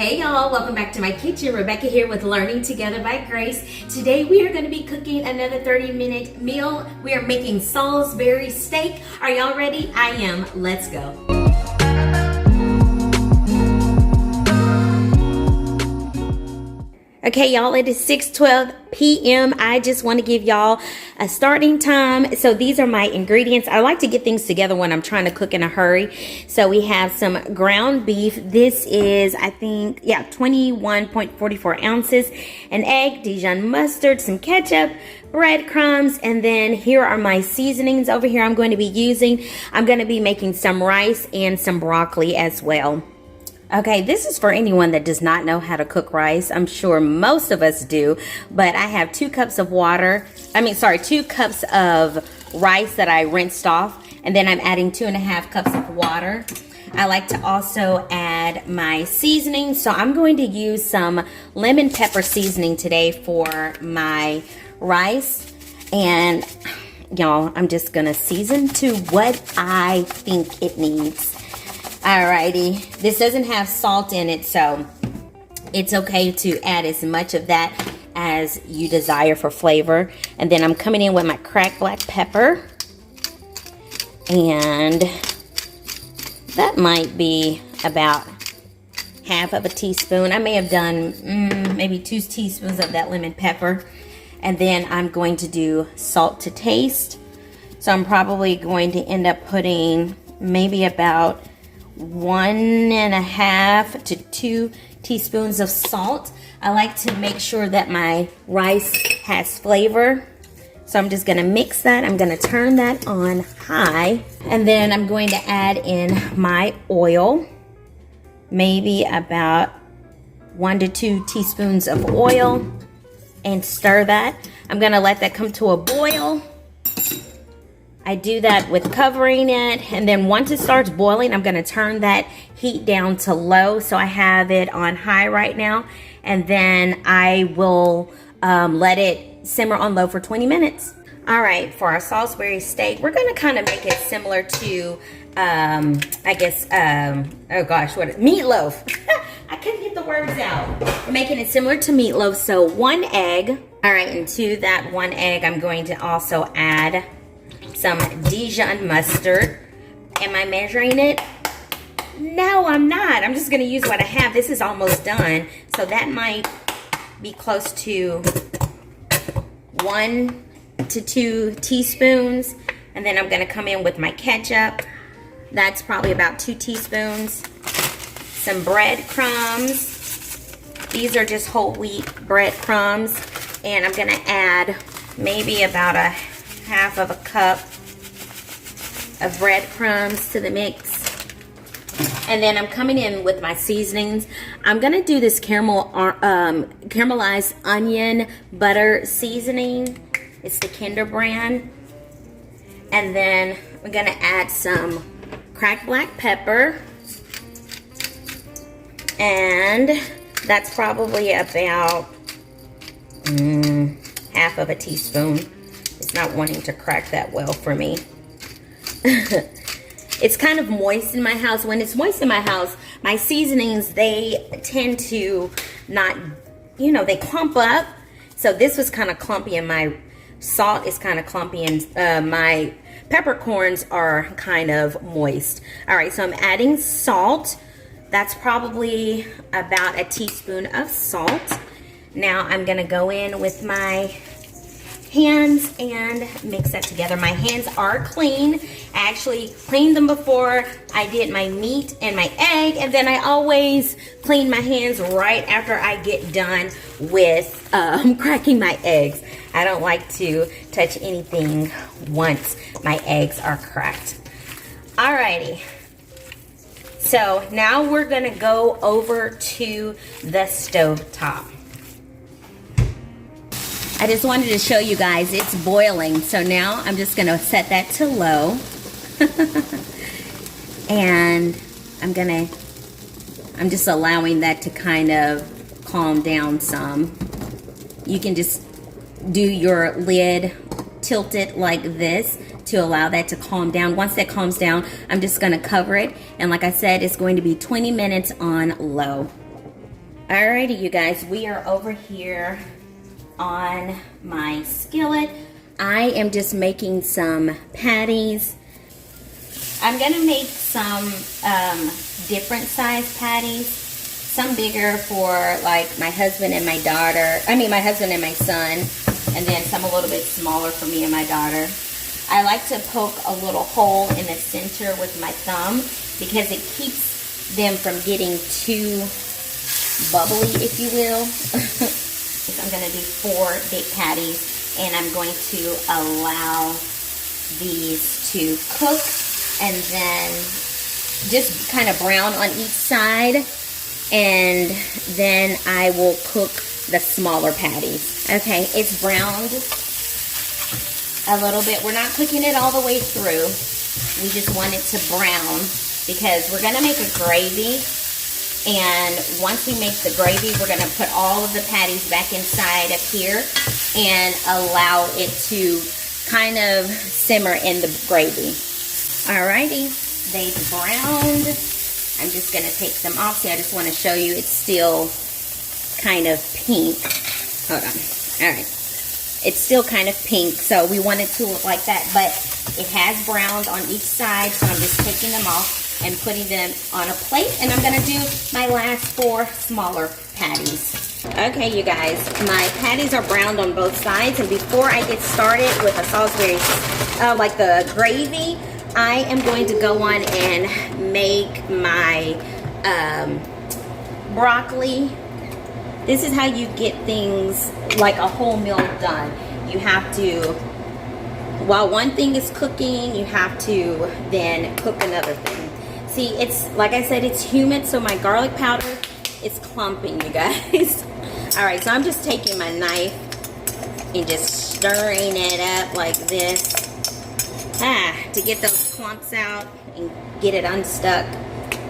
Hey y'all, welcome back to my kitchen. Rebecca here with Learning Together by Grace. Today we are going to be cooking another 30-minute meal. We are making Salisbury steak. Are y'all ready? I am. Let's go. Okay, y'all, it is 6:12 p.m. I just want to give y'all a starting time. So these are my ingredients. I like to get things together when I'm trying to cook in a hurry. So we have some ground beef. This is, I think, 21.44 ounces. An egg, Dijon mustard, some ketchup, breadcrumbs, and then here are my seasonings over here I'm going to be using. I'm going to be making some rice and some broccoli as well. Okay, this is for anyone that does not know how to cook rice. I'm sure most of us do, but I have 2 cups of 2 cups of rice that I rinsed off, and then I'm adding 2.5 cups of water. I like to also add my seasoning, so I'm going to use some lemon pepper seasoning today for my rice, and y'all, I'm just gonna season to what I think it needs. Alrighty, this doesn't have salt in it, so it's okay to add as much of that as you desire for flavor. And then I'm coming in with my cracked black pepper, and that might be about half of a teaspoon. I may have done maybe 2 teaspoons of that lemon pepper. And then I'm going to do salt to taste. So I'm probably going to end up putting maybe about 1.5 to 2 teaspoons of salt. I like to make sure that my rice has flavor. So I'm just gonna mix that. I'm gonna turn that on high. And then I'm going to add in my oil. Maybe about 1 to 2 teaspoons of oil. And stir that. I'm gonna let that come to a boil. I do that with covering it, and then once it starts boiling, I'm gonna turn that heat down to low. So I have it on high right now, and then I will let it simmer on low for 20 minutes. All right, for our Salisbury steak, we're gonna kind of make it similar to, meatloaf. I couldn't get the words out. We're making it similar to meatloaf, so 1 egg. All right, and to that 1 egg, I'm going to also add some Dijon mustard. Am I measuring it? No, I'm not. I'm just gonna use what I have. This is almost done, so that might be close to 1 to 2 teaspoons. And then I'm gonna come in with my ketchup. That's probably about 2 teaspoons. Some breadcrumbs. These are just whole wheat breadcrumbs. And I'm gonna add maybe about a half of a cup of breadcrumbs to the mix. And then I'm coming in with my seasonings. I'm gonna do this caramelized onion butter seasoning. It's the Kinder brand. And then we're gonna add some cracked black pepper. And that's probably about half of a teaspoon. It's not wanting to crack that well for me. It's kind of moist in my house. When it's moist in my house, my seasonings, they tend to not, they clump up. So this was kind of clumpy, and my salt is kind of clumpy, and my peppercorns are kind of moist. All right, so I'm adding salt. That's probably about a teaspoon of salt. Now I'm gonna go in with my hands and mix that together. My hands are clean. I actually cleaned them before I did my meat and my egg, and then I always clean my hands right after I get done with cracking my eggs. I don't like to touch anything once my eggs are cracked. Alrighty. So now we're gonna go over to the stove top. I just wanted to show you guys it's boiling. So now I'm just gonna set that to low. And I'm just allowing that to kind of calm down some. You can just do your lid, tilt it like this to allow that to calm down. Once that calms down, I'm just gonna cover it. And like I said, it's going to be 20 minutes on low. Alrighty, you guys, we are over here on my skillet. I am just making some patties. I'm gonna make some different size patties. Some bigger for like my husband and my daughter. My husband and my son. And then some a little bit smaller for me and my daughter. I like to poke a little hole in the center with my thumb because it keeps them from getting too bubbly, if you will. I'm going to do 4 big patties, and I'm going to allow these to cook and then just kind of brown on each side, and then I will cook the smaller patties. Okay, it's browned a little bit. We're not cooking it all the way through. We just want it to brown because we're going to make a gravy. And once we make the gravy, we're going to put all of the patties back inside of here and allow it to kind of simmer in the gravy. Alrighty, they've browned. I'm just going to take them off. See, I just want to show you it's still kind of pink. Hold on. Alright. It's still kind of pink, so we want it to look like that, but it has browned on each side, so I'm just taking them off and putting them on a plate, and I'm going to do my last 4 smaller patties. Okay, you guys, my patties are browned on both sides, and before I get started with the Salisbury, like the gravy, I am going to go on and make my broccoli. This is how you get things like a whole meal done. You have to, while one thing is cooking, you have to then cook another thing. See, it's, like I said, it's humid, so my garlic powder is clumping, you guys. Alright, so I'm just taking my knife and just stirring it up like this. To get those clumps out and get it unstuck.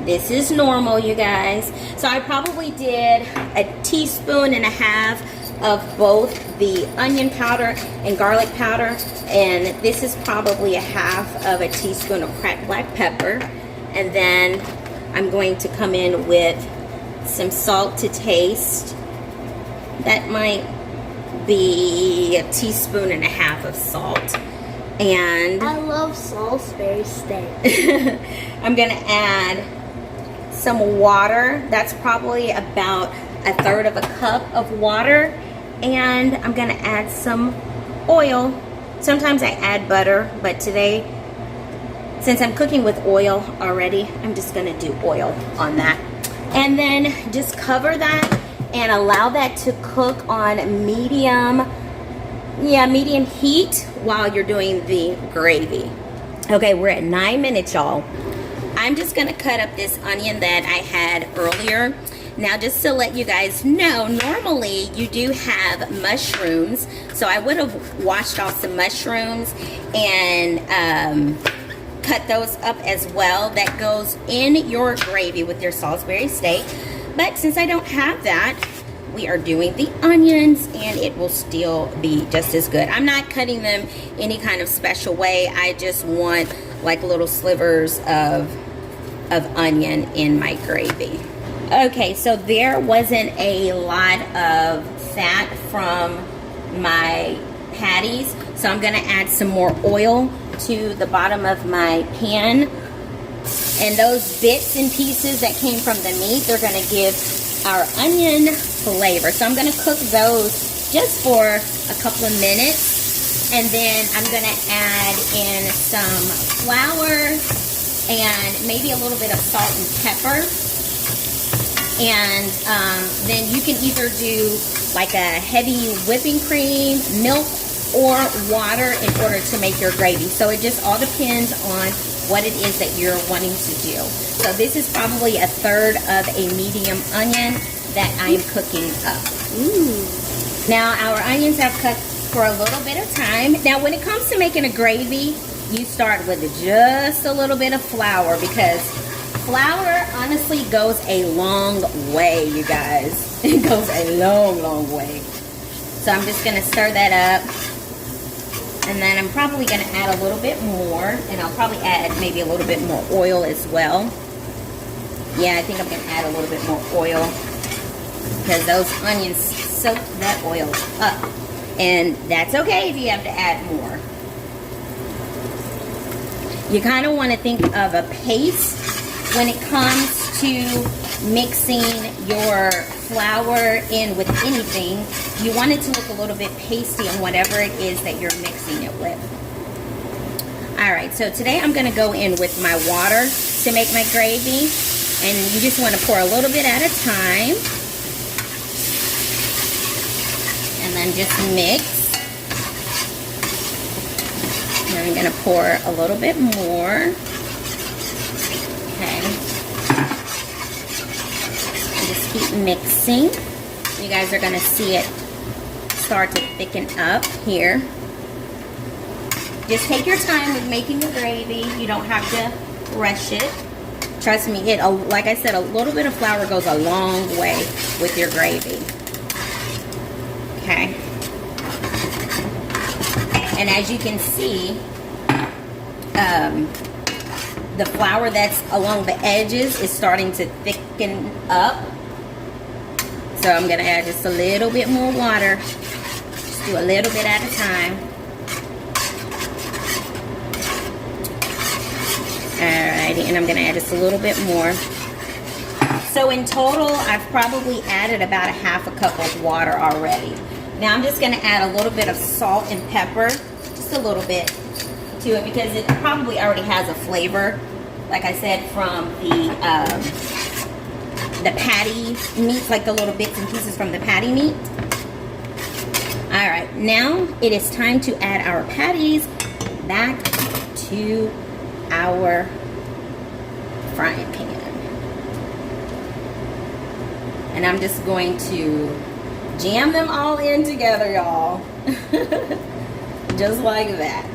This is normal, you guys. So I probably did a 1.5 teaspoons of both the onion powder and garlic powder, and this is probably 1/2 teaspoon of cracked black pepper. And then I'm going to come in with some salt to taste. That might be 1.5 teaspoons of salt. And I love Salisbury steak. I'm gonna add some water. That's probably about 1/3 cup of water. And I'm gonna add some oil. Sometimes I add butter, but today, since I'm cooking with oil already, I'm just gonna do oil on that. And then just cover that and allow that to cook on medium heat while you're doing the gravy. Okay, we're at 9 minutes, y'all. I'm just gonna cut up this onion that I had earlier. Now, just to let you guys know, normally you do have mushrooms, so I would have washed off some mushrooms and cut those up as well. That goes in your gravy with your Salisbury steak. But since I don't have that, we are doing the onions, and it will still be just as good. I'm not cutting them any kind of special way. I just want like little slivers of onion in my gravy. Okay, so there wasn't a lot of fat from my patties, so I'm gonna add some more oil to the bottom of my pan. And those bits and pieces that came from the meat, they're gonna give our onion flavor. So I'm gonna cook those just for a couple of minutes, and then I'm gonna add in some flour and maybe a little bit of salt and pepper. And then you can either do like a heavy whipping cream, milk, or water in order to make your gravy. So it just all depends on what it is that you're wanting to do. So this is probably 1/3 of a medium onion that I'm cooking up. Now our onions have cooked for a little bit of time. Now when it comes to making a gravy, you start with just a little bit of flour, because flour honestly goes a long way, you guys. It goes a long, long way. So I'm just gonna stir that up. And then I'm probably gonna add a little bit more, and I'll probably add maybe a little bit more oil as well. Yeah, I think I'm gonna add a little bit more oil. because those onions soak that oil up. And that's okay if you have to add more. You kind of want to think of a paste when it comes to mixing your flour in with anything. You want it to look a little bit pasty on whatever it is that you're mixing it with. All right, so today I'm gonna go in with my water to make my gravy, and you just want to pour a little bit at a time, and then just mix. And I'm gonna pour a little bit more. Okay. And just keep mixing. You guys are gonna see it start to thicken up here. Just take your time with making the gravy. You don't have to rush it. Trust me, like I said, a little bit of flour goes a long way with your gravy. Okay. And as you can see, the flour that's along the edges is starting to thicken up. So I'm gonna add just a little bit more water. Just do a little bit at a time. Alrighty, and I'm gonna add just a little bit more. So in total, I've probably added about a half a cup of water already. Now I'm just gonna add a little bit of salt and pepper, just a little bit to it, because it probably already has a flavor, like I said, from the patty meat, like the little bits and pieces from the patty meat. All right, now it is time to add our patties back to our frying pan. And I'm just going to jam them all in together, y'all. Just like that.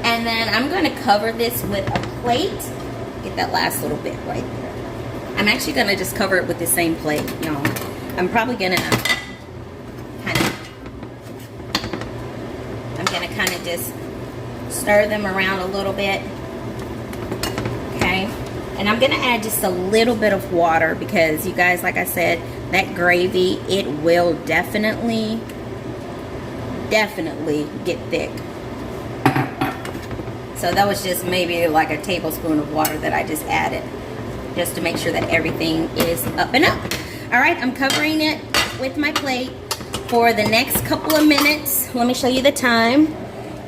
And then I'm going to cover this with a plate. Get that last little bit right there. I'm actually going to just cover it with the same plate, y'all. I'm probably going to kind of just stir them around a little bit. Okay. And I'm going to add just a little bit of water because, you guys, like I said, that gravy, it will definitely get thick. So that was just maybe like a tablespoon of water that I just added, just to make sure that everything is up and up. All right, I'm covering it with my plate for the next couple of minutes. Let me show you the time.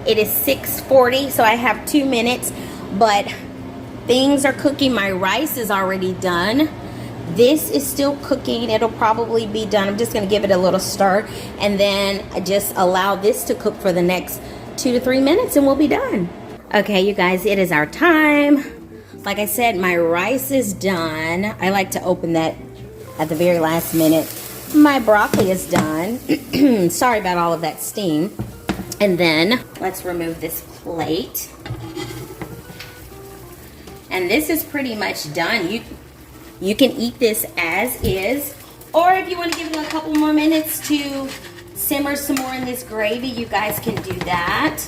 It is 6:40, so I have 2 minutes, but things are cooking. My rice is already done. This is still cooking. It'll probably be done. I'm just gonna give it a little stir and then just allow this to cook for the next 2 to 3 minutes and we'll be done. Okay, you guys, it is our time. Like I said, my rice is done. I like to open that at the very last minute. My broccoli is done. Sorry about all of that steam. And then let's remove this plate. And this is pretty much done. You can eat this as is, or if you want to give it a couple more minutes to simmer some more in this gravy, you guys can do that.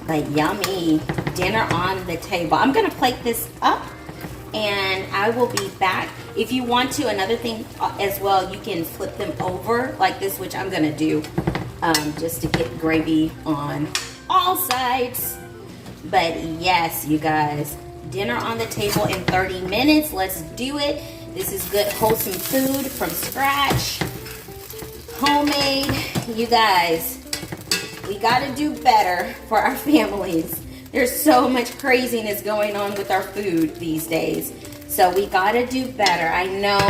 But yummy dinner on the table. I'm gonna plate this up and I will be back. If you want to, another thing as well, you can flip them over like this, which I'm gonna do just to get gravy on all sides. But yes, you guys, dinner on the table in 30 minutes. Let's do it. This is good, wholesome food from scratch, homemade. You guys, we gotta do better for our families. There's so much craziness going on with our food these days. So we gotta do better. I know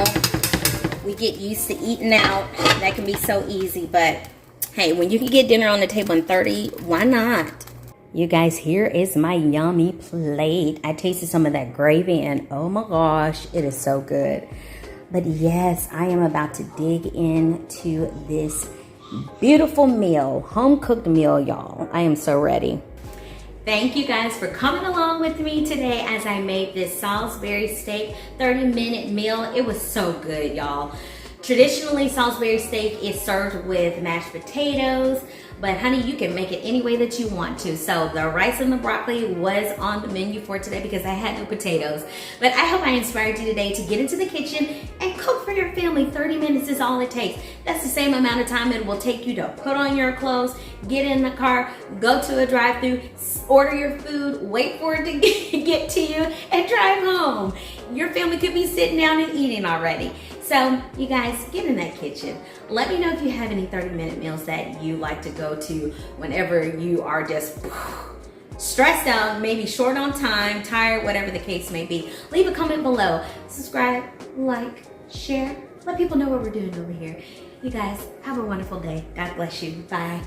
we get used to eating out. That can be so easy, but hey, when you can get dinner on the table in 30, why not? You guys, here is my yummy plate. I tasted some of that gravy and oh my gosh, it is so good. But yes, I am about to dig into this beautiful meal, home-cooked meal, y'all. I am so ready. Thank you guys for coming along with me today as I made this Salisbury steak 30-minute meal. It was so good, y'all. Traditionally, Salisbury steak is served with mashed potatoes, But honey, you can make it any way that you want to. So the rice and the broccoli was on the menu for today because I had no potatoes. But I hope I inspired you today to get into the kitchen and cook for your family. 30 minutes is all it takes. That's the same amount of time it will take you to put on your clothes, get in the car, go to a drive-thru, order your food, wait for it to get to you, and drive home. Your family could be sitting down and eating already. So you guys, get in that kitchen. Let me know if you have any 30-minute meals that you like to go to whenever you are just stressed out, maybe short on time, tired, whatever the case may be. Leave a comment below. Subscribe, like, share. Let people know what we're doing over here. You guys, have a wonderful day. God bless you. Bye.